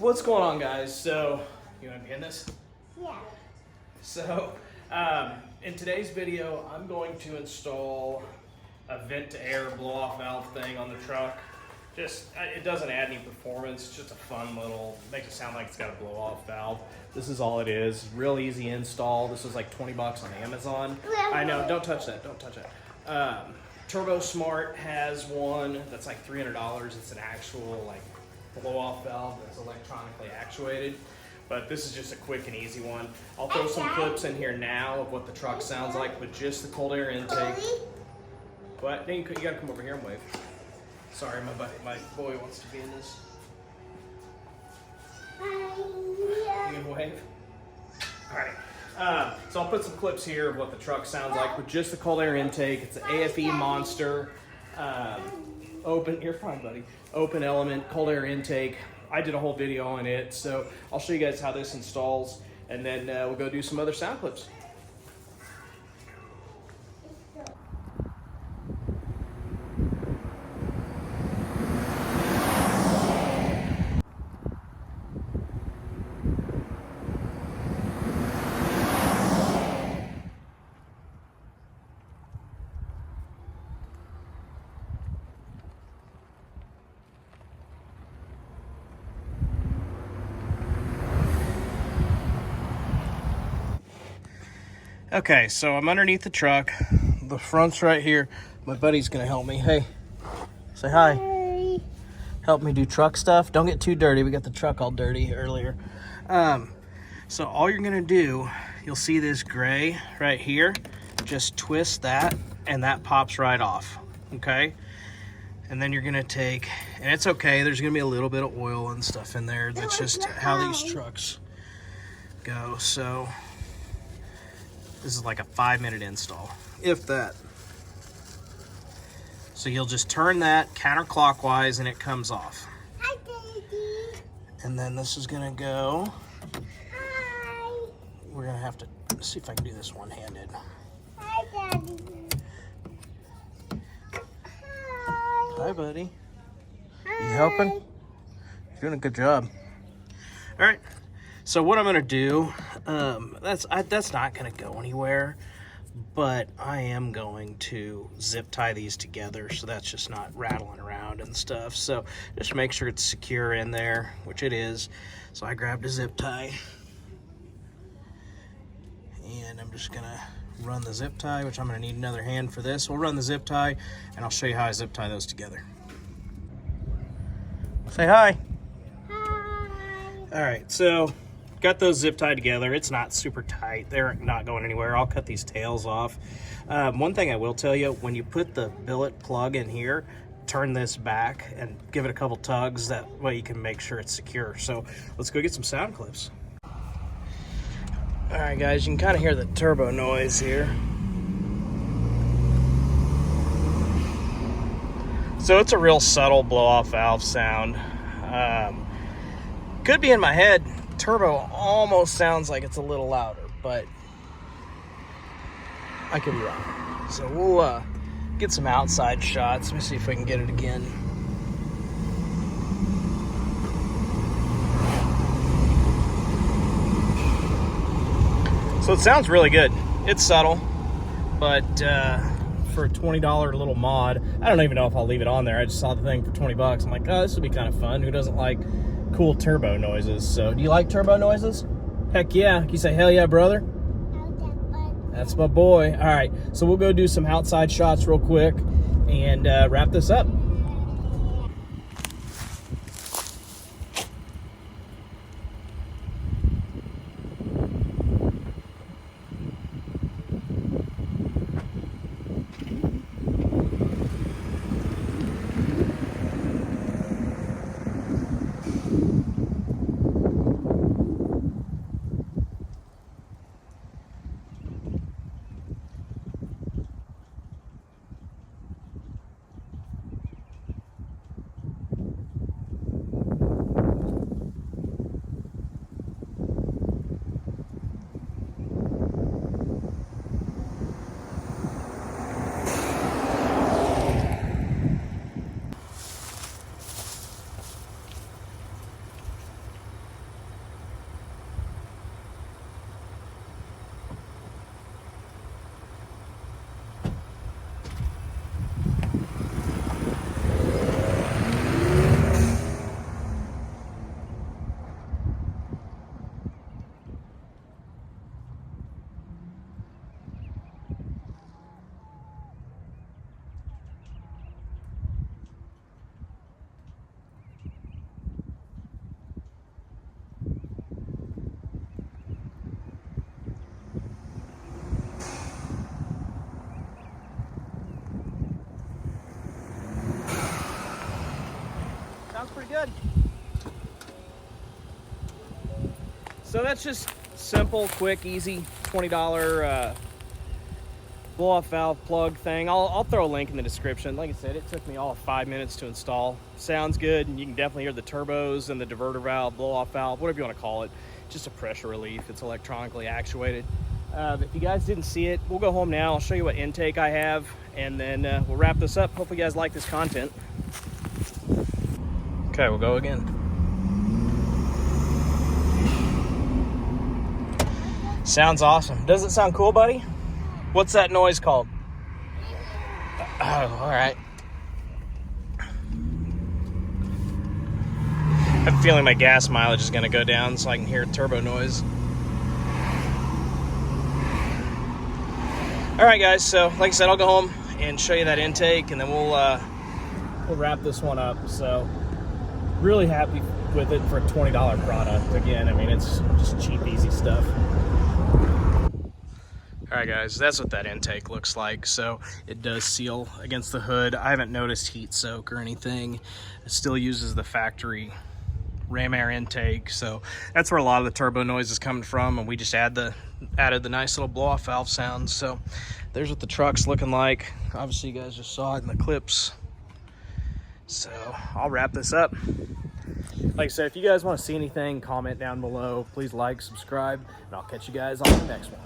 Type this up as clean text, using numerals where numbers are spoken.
What's going on, guys? So, you want to be in this? Yeah. So, in today's video, I'm going to install a vent-to-air blow-off valve thing on the truck. It doesn't add any performance, it's just a fun little, makes it sound like it's got a blow-off valve. This is all it is, real easy install. This is like 20 bucks on Amazon. I know, don't touch that, don't touch that. Turbo Smart has one that's like $300. It's an actual like blow-off valve that's electronically actuated. But this is just a quick and easy one. I'll throw some clips in here now of what the truck sounds like with just the cold air intake. But then you gotta come over here and wave. Sorry, my boy wants to be in this. You gonna wave? Alright. So I'll put some clips here of what the truck sounds like with just the cold air intake. It's an AFE Monster. You're fine, buddy. Open element, cold air intake. I did a whole video on it, so I'll show you guys how this installs, and then we'll go do some other sound clips. Okay, so I'm underneath the truck. The front's right here. My buddy's gonna help me. Hey, say hi. Hey. Help me do truck stuff. Don't get too dirty. We got the truck all dirty earlier. So all you're gonna do, you'll see this gray right here. Just twist that, and that pops right off, okay? And then you're gonna take, and it's okay, there's gonna be a little bit of oil and stuff in there. That's just how these trucks go. So this is like a 5-minute install, if that. So you'll just turn that counterclockwise and it comes off. Hi, Daddy. And then this is gonna go. Hi. We're gonna have to see if I can do this one-handed. Hi, Daddy. Hi. Hi, buddy. Hi. You helping? You're doing a good job. All right. So what I'm gonna do, that's not gonna go anywhere, but I am going to zip tie these together so that's just not rattling around and stuff. So just make sure it's secure in there, which it is. So I grabbed a zip tie, and I'm just gonna run the zip tie, which I'm gonna need another hand for this. We'll run the zip tie, and I'll show you how I zip tie those together. Say hi. Hi. All right, so got those zip tied together. It's not super tight. They're not going anywhere. I'll cut these tails off. One thing I will tell you, when you put the billet plug in here, turn this back and give it a couple tugs. That way you can make sure it's secure. So let's go get some sound clips. All right, guys, you can kind of hear the turbo noise here. So it's a real subtle blow-off valve sound. Could be in my head. Turbo almost sounds like it's a little louder, but I could be wrong. So we'll get some outside shots. Let me see if I can get it again. So it sounds really good. It's subtle, but for a $20 little mod, I don't even know if I'll leave it on there. I just saw the thing for 20 bucks. I'm like, oh, this would be kind of fun. Who doesn't like cool turbo noises? So do you like turbo noises? Heck yeah. Can you say hell yeah, brother? That's my boy. All right, so we'll go do some outside shots real quick and wrap this up. good. So that's just simple, quick, easy $20 blow-off valve plug thing. I'll throw a link in the description. Like I said, it took me all of 5 minutes to install. Sounds good, and you can definitely hear the turbos and the diverter valve, blow-off valve, whatever you want to call it. Just a pressure relief. It's electronically actuated. If you guys didn't see it, we'll go home now. I'll show you what intake I have, and then we'll wrap this up. Hopefully you guys like this content. Okay, we'll go again. Sounds awesome. Does it sound cool, buddy? What's that noise called? Oh, all right. I have a feeling my gas mileage is going to go down so I can hear turbo noise. All right, guys. So, like I said, I'll go home and show you that intake, and then we'll wrap this one up. So, really happy with it for a $20 product. Again, I mean, it's just cheap, easy stuff. All right, guys, that's what that intake looks like. So it does seal against the hood. I haven't noticed heat soak or anything. It still uses the factory ram air intake. So that's where a lot of the turbo noise is coming from. And we just added the nice little blow off valve sounds. So there's what the truck's looking like. Obviously you guys just saw it in the clips. So I'll wrap this up. Like I said, if you guys want to see anything, comment down below. Please like, subscribe, and I'll catch you guys on the next one.